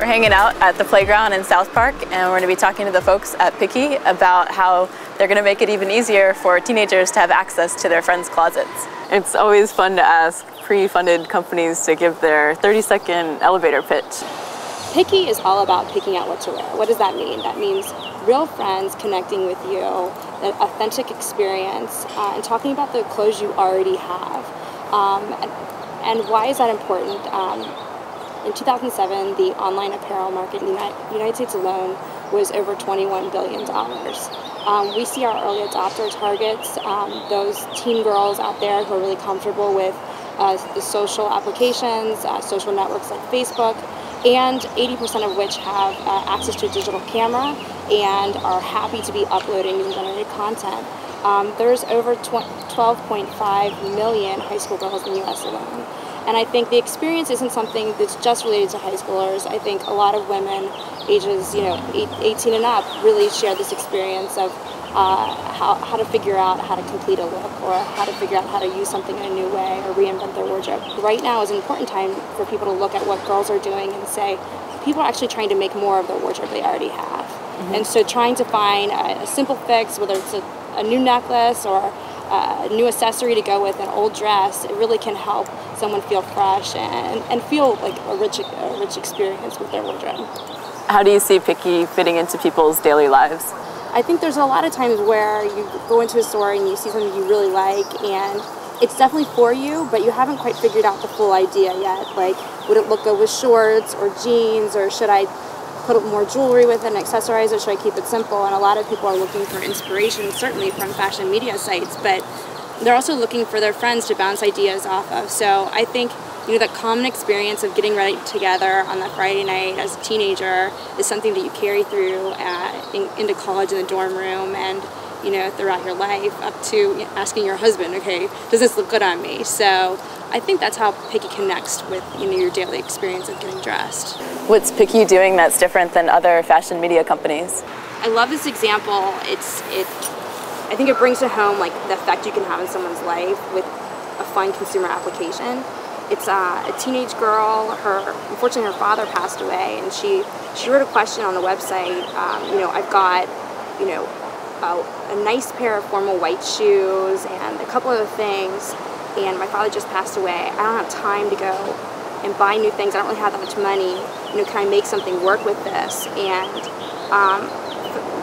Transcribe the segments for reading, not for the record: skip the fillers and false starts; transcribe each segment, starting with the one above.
We're hanging out at the playground in South Park, and we're going to be talking to the folks at Pikkee about how they're going to make it even easier for teenagers to have access to their friends' closets. It's always fun to ask pre-funded companies to give their 30-second elevator pitch. Pikkee is all about picking out what to wear. What does that mean? That means real friends connecting with you, an authentic experience, and talking about the clothes you already have. And why is that important? In 2007, the online apparel market in the United States alone was over $21 billion. We see our early adopter targets, those teen girls out there who are really comfortable with the social applications, social networks like Facebook, and 80% of which have access to a digital camera and are happy to be uploading user-generated content. There's over 12.5 million high school girls in the US alone. And I think the experience isn't something that's just related to high schoolers. I think a lot of women ages 18 and up really share this experience of how to figure out how to complete a look, or how to figure out how to use something in a new way, or reinvent their wardrobe. Right now is an important time for people to look at what girls are doing and say, people are actually trying to make more of their wardrobe they already have. Mm-hmm. And so trying to find a simple fix, whether it's a new necklace or a new accessory to go with an old dress, it really can help someone feel fresh and feel like a rich experience with their wardrobe. How do you see Pikkee fitting into people's daily lives? I think there's a lot of times where you go into a store and you see something you really like, and it's definitely for you, but you haven't quite figured out the full idea yet. Like, would it look good with shorts or jeans, or should I put more jewelry with it and accessorize, or should I keep it simple? And a lot of people are looking for inspiration, certainly from fashion media sites, but they're also looking for their friends to bounce ideas off of. So I think that common experience of getting ready together on that Friday night as a teenager is something that you carry through into college in the dorm room, and throughout your life, up to asking your husband, okay, does this look good on me? So I think that's how Pikkee connects with your daily experience of getting dressed. What's Pikkee doing that's different than other fashion media companies? I love this example. I think it brings to home like the effect you can have in someone's life with a fun consumer application. It's a teenage girl. Unfortunately, her father passed away, and she wrote a question on the website. I've got a nice pair of formal white shoes and a couple other things, and my father just passed away. I don't have time to go and buy new things. I don't really have that much money. Can I make something work with this? And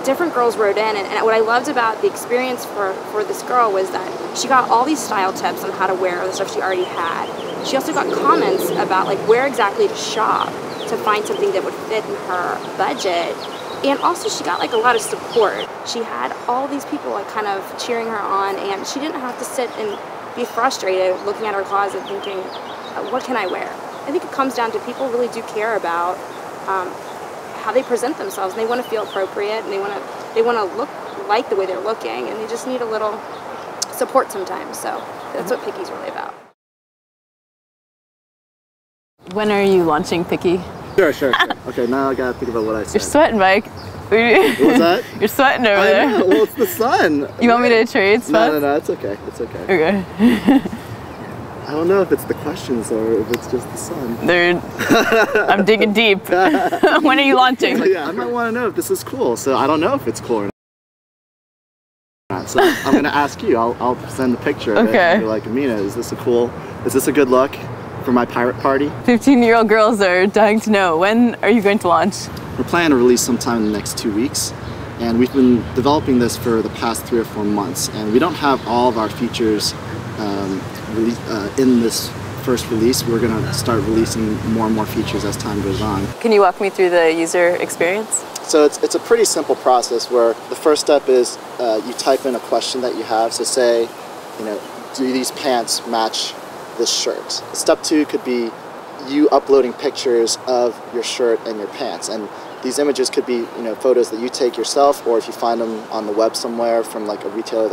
different girls wrote in, and what I loved about the experience for this girl was that she got all these style tips on how to wear the stuff she already had. She also got comments about like where exactly to shop to find something that would fit in her budget. And also she got like a lot of support. She had all these people like kind of cheering her on, and she didn't have to sit and be frustrated looking at her closet thinking, what can I wear? I think it comes down to people really do care about how they present themselves, and they want to feel appropriate, and they want to look like the way they're looking, and they just need a little support sometimes. So that's what Pikkee's really about. When are you launching Pikkee? Sure. Okay, now I gotta think about what I said. You're sweating, Mike. What was that? You're sweating over there. I know. Well, it's the sun. You want me to trade spots? No, it's okay. It's okay. Okay. I don't know if it's the questions or if it's just the sun. I'm digging deep. When are you launching? Yeah, I might want to know if this is cool. So I don't know if it's cool or not. So I'm gonna ask you. I'll send a picture of it. And you're like, Amina, is this a good look for my pirate party? 15-year-old girls are dying to know. When are you going to launch? We're planning to release sometime in the next 2 weeks. And we've been developing this for the past 3 or 4 months. And we don't have all of our features in this first release. We're going to start releasing more and more features as time goes on. Can you walk me through the user experience? So it's a pretty simple process where the first step is you type in a question that you have. So say, do these pants match this shirt? Step 2 could be you uploading pictures of your shirt and your pants. And these images could be, photos that you take yourself, or if you find them on the web somewhere from like a retailer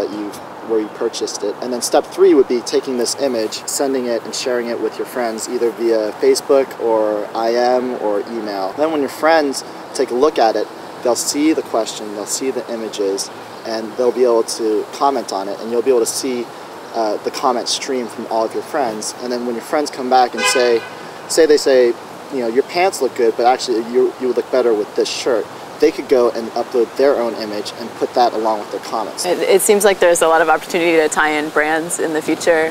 where you purchased it. And then step 3 would be taking this image, sending it and sharing it with your friends, either via Facebook or IM or email. Then when your friends take a look at it, they'll see the question, they'll see the images, and they'll be able to comment on it, and you'll be able to see the comment stream from all of your friends. And then when your friends come back and say they say, your pants look good, but actually you would look better with this shirt. They could go and upload their own image and put that along with their comments. It seems like there's a lot of opportunity to tie in brands in the future.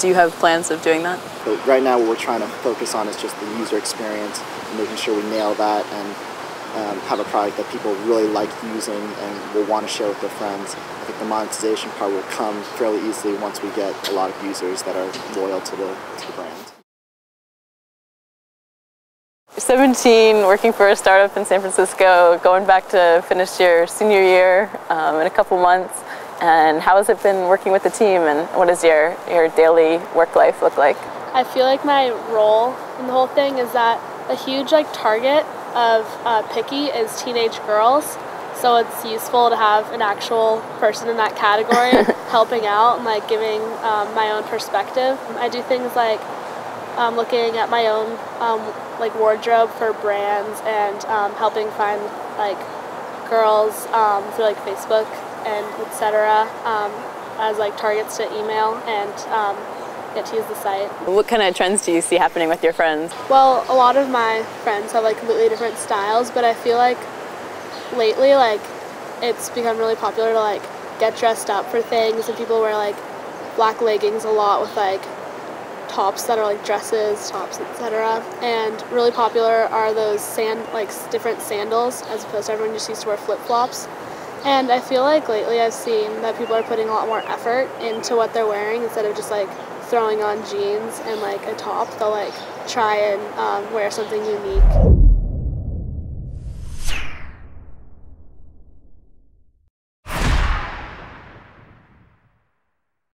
Do you have plans of doing that? But right now what we're trying to focus on is just the user experience, and making sure we nail that and have a product that people really like using and will want to share with their friends. I think the monetization part will come fairly easily once we get a lot of users that are loyal to the brand. 17, working for a startup in San Francisco, going back to finish your senior year in a couple months. And how has it been working with the team, and what does your daily work life look like? I feel like my role in the whole thing is that a huge target of pikkee is teenage girls. So it's useful to have an actual person in that category helping out and giving my own perspective. I do things like looking at my own wardrobe for brands and helping find girls through Facebook and etc. As targets to email and get to use the site. What kind of trends do you see happening with your friends? Well, a lot of my friends have completely different styles, but I feel like lately it's become really popular to get dressed up for things, and people wear black leggings a lot with tops that are dresses, tops, etc. And really popular are those different sandals, as opposed to everyone just used to wear flip-flops. And I feel lately I've seen that people are putting a lot more effort into what they're wearing instead of just throwing on jeans and a top. They'll try and wear something unique.